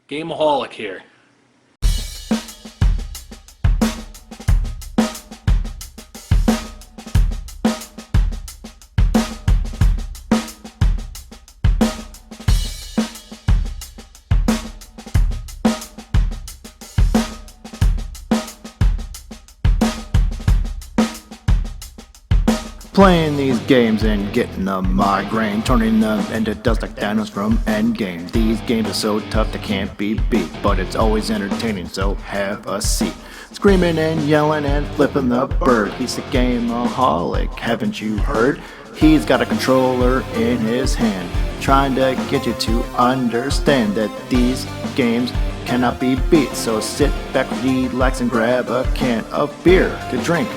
Game-O-holic here. Playing these games and getting a migraine, turning them into dust like Thanos from Endgame. These games are so tough they can't be beat, but it's always entertaining, so have a seat. Screaming and yelling and flipping the bird, he's a game-o-holic, haven't you heard? He's got a controller in his hand, trying to get you to understand that these games cannot be beat. So sit back, relax, and grab a can of beer to drink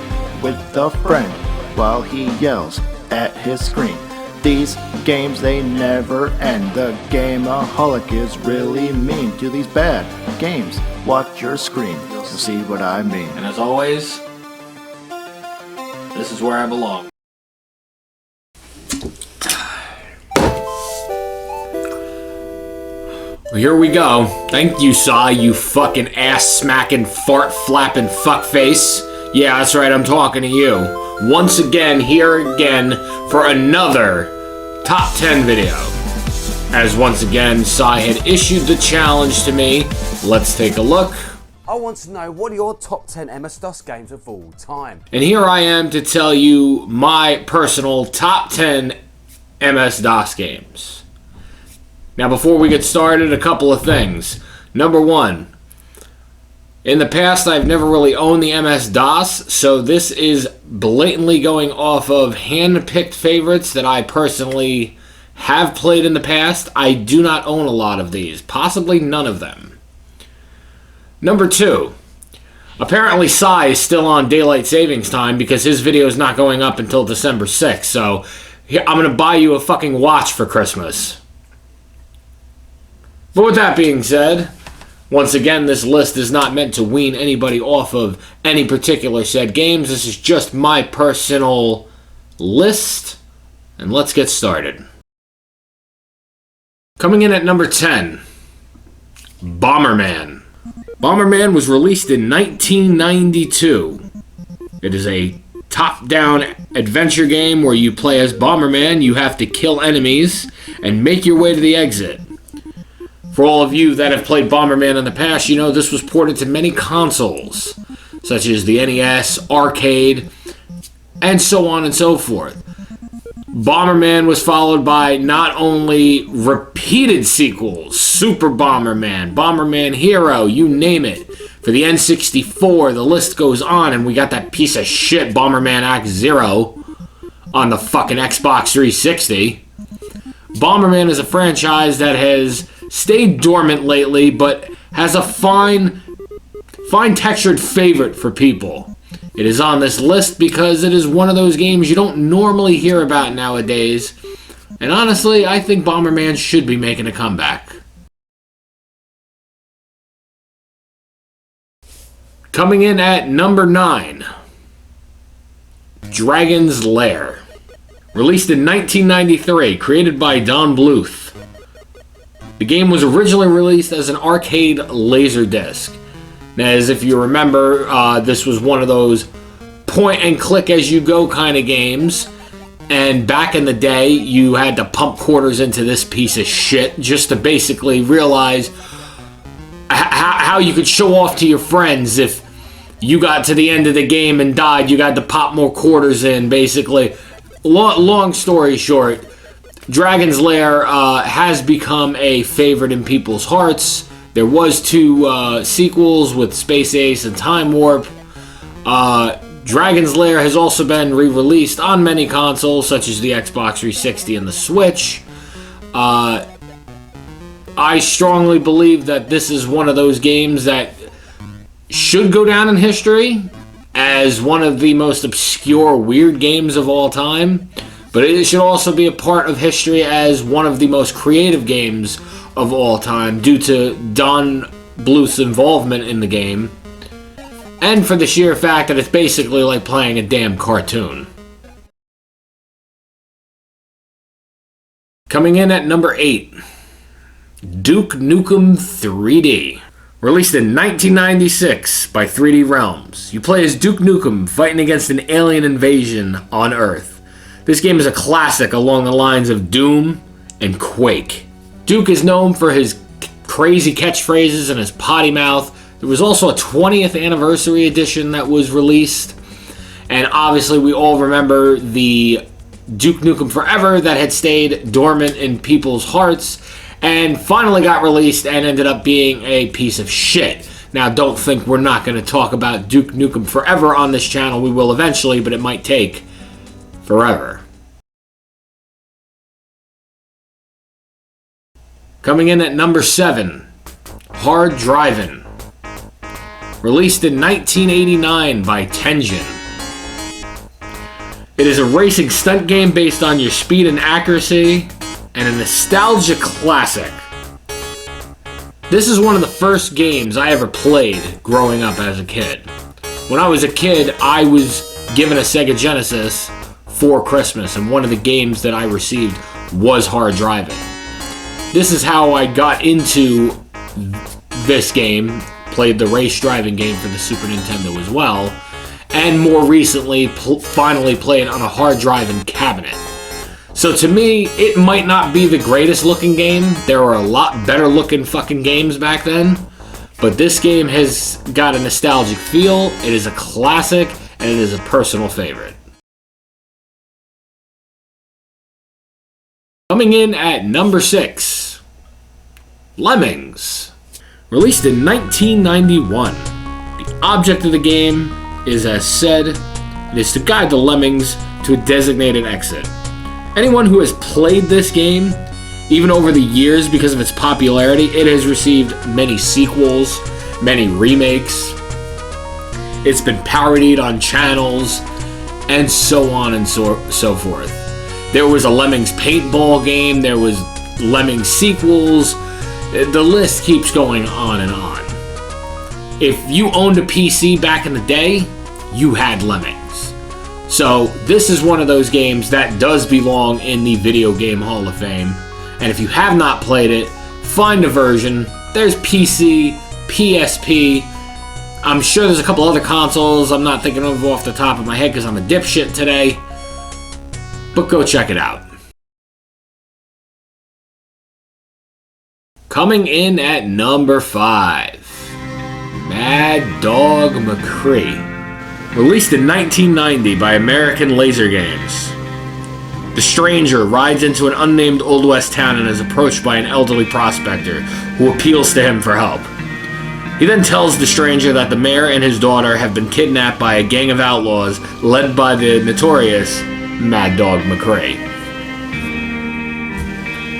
with a friend while he yells at his screen. These games, they never end. The Game-O-holic is really mean to these bad games. Watch your screen, you'll see what I mean. And as always, this is where I belong. Well, here we go. Thank you, Sai, you fucking ass-smacking, fart-flapping fuckface. Yeah, that's right, I'm talking to you. Once again, here again, for another Top 10 video. As once again, Sai had issued the challenge to me. Let's take a look. I want to know, what are your top 10 MS-DOS games of all time? And here I am to tell you my personal top 10 MS-DOS games. Now, before we get started, a couple of things. Number one, in the past, I've never really owned the MS-DOS, so this is blatantly going off of hand-picked favorites that I personally have played in the past. I do not own a lot of these, possibly none of them. Number two, apparently Sai is still on daylight savings time because his video is not going up until December 6th, so I'm going to buy you a fucking watch for Christmas. But with that being said, once again, this list is not meant to wean anybody off of any particular said games. This is just my personal list, and let's get started. Coming in at number 10, Bomberman. Bomberman was released in 1992. It is a top-down adventure game where you play as Bomberman. You have to kill enemies and make your way to the exit. For all of you that have played Bomberman in the past, you know this was ported to many consoles, such as the NES, arcade, and so on and so forth. Bomberman was followed by not only repeated sequels, Super Bomberman, Bomberman Hero, you name it. For the N64, the list goes on, and we got that piece of shit Bomberman Act Zero on the fucking Xbox 360. Bomberman is a franchise that has stayed dormant lately, but has a fine textured favorite for people. It is on this list because it is one of those games you don't normally hear about nowadays, and honestly, I think Bomberman should be making a comeback. Coming in at number 9, Dragon's Lair. Released in 1993, created by Don Bluth. The game was originally released as an arcade laserdisc. Now, as if you remember, this was one of those point-and-click-as-you-go kind of games. And back in the day, you had to pump quarters into this piece of shit just to basically realize how you could show off to your friends if you got to the end of the game and died. You got to pop more quarters in, basically. Long story short, Dragon's Lair has become a favorite in people's hearts. There was 2 sequels with Space Ace and Time Warp. Dragon's Lair has also been re-released on many consoles, such as the Xbox 360 and the Switch. I strongly believe that this is one of those games that should go down in history as one of the most obscure, weird games of all time. But it should also be a part of history as one of the most creative games of all time due to Don Bluth's involvement in the game. And for the sheer fact that it's basically like playing a damn cartoon. Coming in at number 8, Duke Nukem 3D. Released in 1996 by 3D Realms. You play as Duke Nukem fighting against an alien invasion on Earth. This game is a classic along the lines of Doom and Quake. Duke is known for his crazy catchphrases and his potty mouth. There was also a 20th anniversary edition that was released. And obviously we all remember the Duke Nukem Forever that had stayed dormant in people's hearts and finally got released and ended up being a piece of shit. Now, don't think we're not going to talk about Duke Nukem Forever on this channel. We will eventually, but it might take forever. Coming in at number 7, Hard Drivin'. Released in 1989 by Tengen. It is a racing stunt game based on your speed and accuracy, and a nostalgia classic. This is one of the first games I ever played growing up as a kid. When I was a kid, I was given a Sega Genesis for Christmas, and one of the games that I received was Hard Driving. This is how I got into this game, played the race driving game for the Super Nintendo as well, and more recently finally played on a hard driving cabinet. So to me, it might not be the greatest looking game. There were a lot better looking fucking games back then. But this game has got a nostalgic feel. It is a classic, and it is a personal favorite. Coming in at number 6, Lemmings. Released in 1991. The object of the game is, as said, it is to guide the lemmings to a designated exit. Anyone who has played this game, even over the years because of its popularity, it has received many sequels, many remakes. It's been parodied on channels, and so on and so forth. There was a Lemmings paintball game, there was Lemmings sequels, the list keeps going on and on. If you owned a PC back in the day, you had Lemmings. So this is one of those games that does belong in the Video Game Hall of Fame. And if you have not played it, find a version. There's PC, PSP. I'm sure there's a couple other consoles I'm not thinking of off the top of my head because I'm a dipshit today. But go check it out. Coming in at number 5, Mad Dog McCree. Released in 1990 by American Laser Games. The stranger rides into an unnamed Old West town and is approached by an elderly prospector who appeals to him for help. He then tells the stranger that the mayor and his daughter have been kidnapped by a gang of outlaws led by the notorious Mad Dog McCree.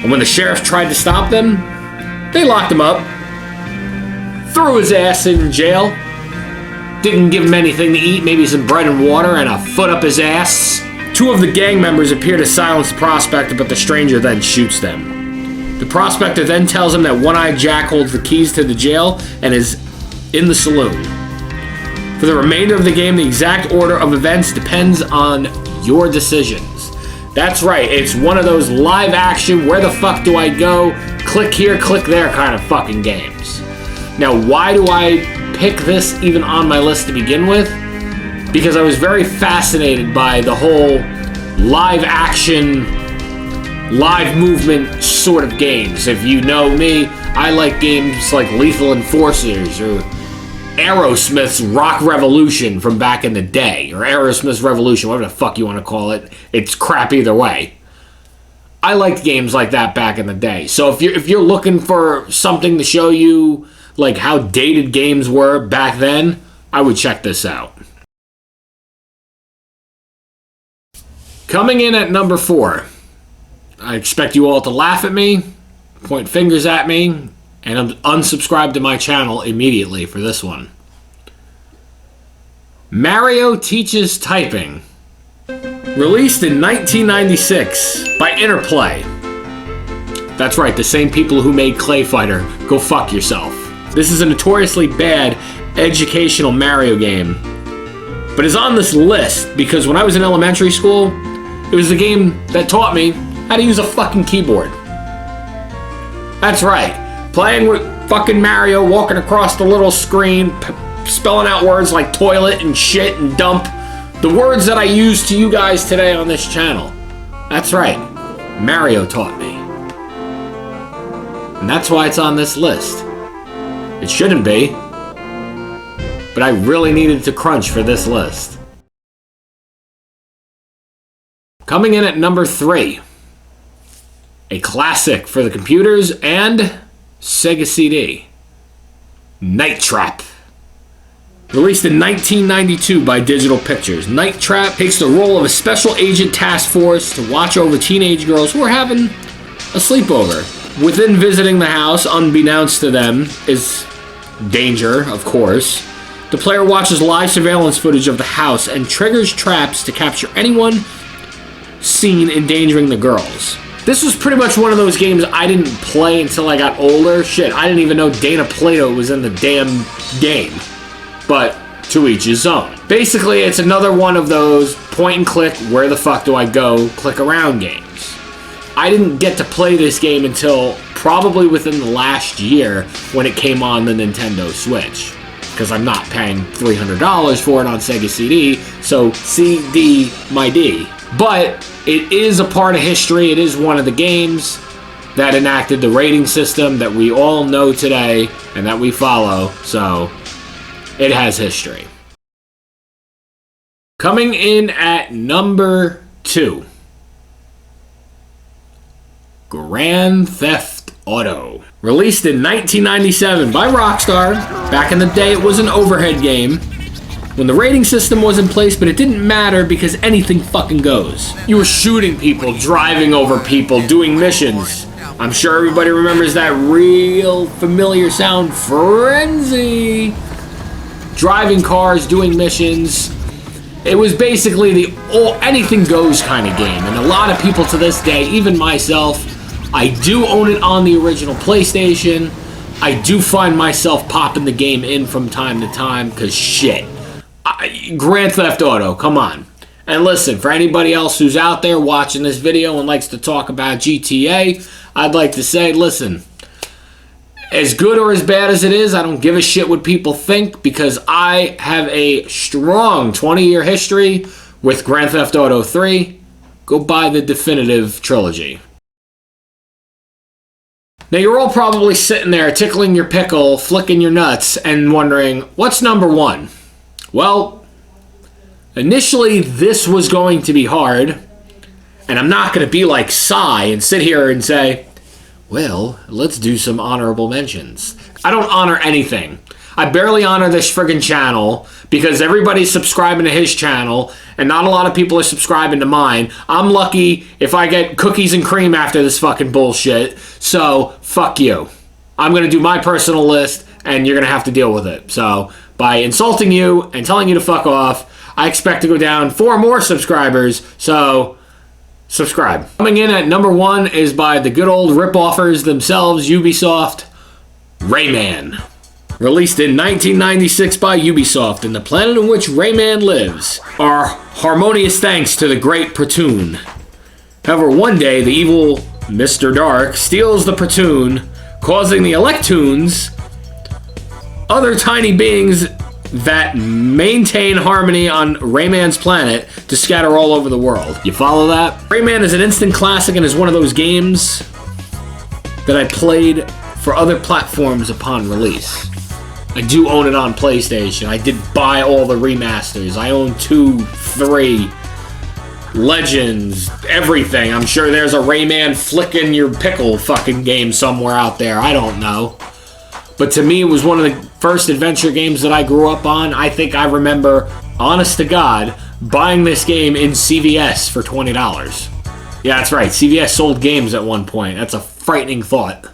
And when the sheriff tried to stop them, they locked him up, threw his ass in jail, didn't give him anything to eat, maybe some bread and water and a foot up his ass. 2 of the gang members appear to silence the prospector, but the stranger then shoots them. The prospector then tells him that One-Eyed Jack holds the keys to the jail and is in the saloon. For the remainder of the game, the exact order of events depends on your decisions. That's right, it's one of those live action, where the fuck do I go, click here, click there kind of fucking games. Now, why do I pick this even on my list to begin with? Because I was very fascinated by the whole live action, live movement sort of games. If you know me, I like games like Lethal Enforcers or Aerosmith's Rock Revolution from back in the day, or Aerosmith's Revolution, whatever the fuck you want to call it. It's crap either way. I liked games like that back in the day. So if you're looking for something to show you like how dated games were back then, I would check this out. Coming in at number 4, I expect you all to laugh at me, point fingers at me, and unsubscribe to my channel immediately for this one. Mario Teaches Typing. Released in 1996 by Interplay. That's right, the same people who made Clay Fighter. Go fuck yourself. This is a notoriously bad educational Mario game, but is on this list because when I was in elementary school, it was the game that taught me how to use a fucking keyboard. That's right. Playing with fucking Mario, walking across the little screen, spelling out words like toilet and shit and dump. The words that I use to you guys today on this channel. That's right. Mario taught me. And that's why it's on this list. It shouldn't be. But I really needed to crunch for this list. Coming in at number 3. A classic for the computers and Sega CD. Night Trap. Released in 1992 by Digital Pictures, Night Trap takes the role of a special agent task force to watch over teenage girls who are having a sleepover. Within visiting the house, unbeknownst to them, is danger, of course. The player watches live surveillance footage of the house and triggers traps to capture anyone seen endangering the girls. This was pretty much one of those games I didn't play until I got older. Shit, I didn't even know Dana Plato was in the damn game. But to each his own. Basically, it's another one of those point and click, where the fuck do I go, click around games. I didn't get to play this game until probably within the last year when it came on the Nintendo Switch. Because I'm not paying $300 for it on Sega CD, so CD my D. But it is a part of history. It is one of the games that enacted the rating system that we all know today and that we follow, so it has history. Coming in at number 2. Grand Theft Auto. Released in 1997 by Rockstar. Back in the day, it was an overhead game when the rating system was in place, but it didn't matter because anything fucking goes. You were shooting people, driving over people, doing missions. I'm sure everybody remembers that real familiar sound, Frenzy. Driving cars, doing missions. It was basically the anything goes kind of game. And a lot of people to this day, even myself, I do own it on the original PlayStation. I do find myself popping the game in from time to time because shit. Grand Theft Auto, come on. And listen, for anybody else who's out there watching this video and likes to talk about GTA, I'd like to say, listen, as good or as bad as it is, I don't give a shit what people think because I have a strong 20-year history with Grand Theft Auto 3. Go buy the definitive trilogy. Now, you're all probably sitting there tickling your pickle, flicking your nuts, and wondering, what's number 1? Well, initially, this was going to be hard, and I'm not going to be like Psy and sit here and say, well, let's do some honorable mentions. I don't honor anything. I barely honor this friggin' channel because everybody's subscribing to his channel and not a lot of people are subscribing to mine. I'm lucky if I get cookies and cream after this fucking bullshit. So, fuck you. I'm going to do my personal list and you're going to have to deal with it. So, by insulting you and telling you to fuck off, I expect to go down 4 more subscribers. So, subscribe. Coming in at number 1 is by the good old rip-offers themselves, Ubisoft, Rayman. Released in 1996 by Ubisoft, and the planet in which Rayman lives. Our harmonious thanks to the great Patron. However, one day the evil Mr. Dark steals the Patron, causing the Electoons, other tiny beings that maintain harmony on Rayman's planet, to scatter all over the world. You follow that? Rayman is an instant classic and is one of those games that I played for other platforms upon release. I do own it on PlayStation. I did buy all the remasters. I own 2, 3, Legends, everything. I'm sure there's a Rayman flicking your pickle fucking game somewhere out there. I don't know. But to me, it was one of the first adventure games that I grew up on. I think I remember, honest to God, buying this game in CVS for $20. Yeah, that's right. CVS sold games at one point. That's a frightening thought.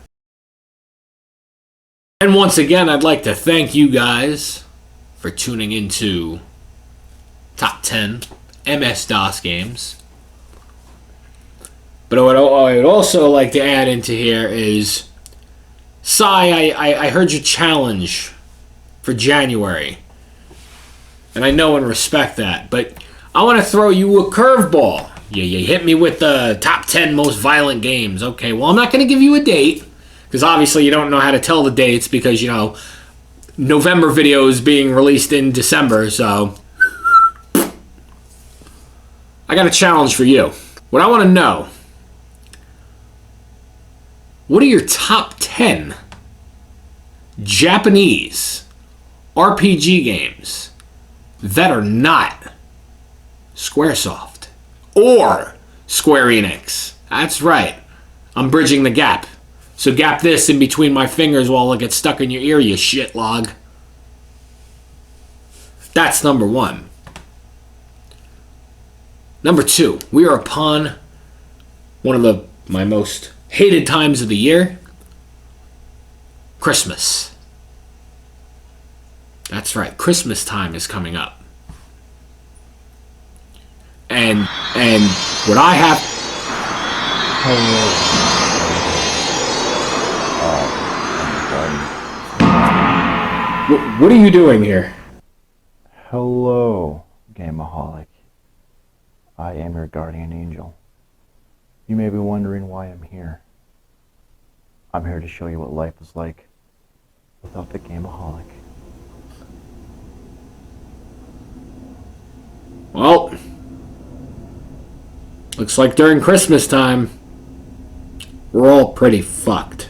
And once again, I'd like to thank you guys for tuning into Top 10 MS-DOS games. But what I would also like to add into here is, Sai, I heard your challenge for January. And I know and respect that. But I want to throw you a curveball. You hit me with the top 10 most violent games. Okay, well, I'm not going to give you a date. Because obviously you don't know how to tell the dates because, you know, November video is being released in December, so I got a challenge for you. What I want to know, what are your top 10 Japanese RPG games that are not Squaresoft or Square Enix? That's right. I'm bridging the gap. So gap this in between my fingers while it gets stuck in your ear, you shit log. That's number 1. Number 2, we are upon one of my most hated times of the year. Christmas. That's right, Christmas time is coming up. And what I have... What are you doing here? Hello, Game-O-holic. I am your guardian angel. You may be wondering why I'm here. I'm here to show you what life is like without the Game-O-holic. Well, looks like during Christmas time, we're all pretty fucked.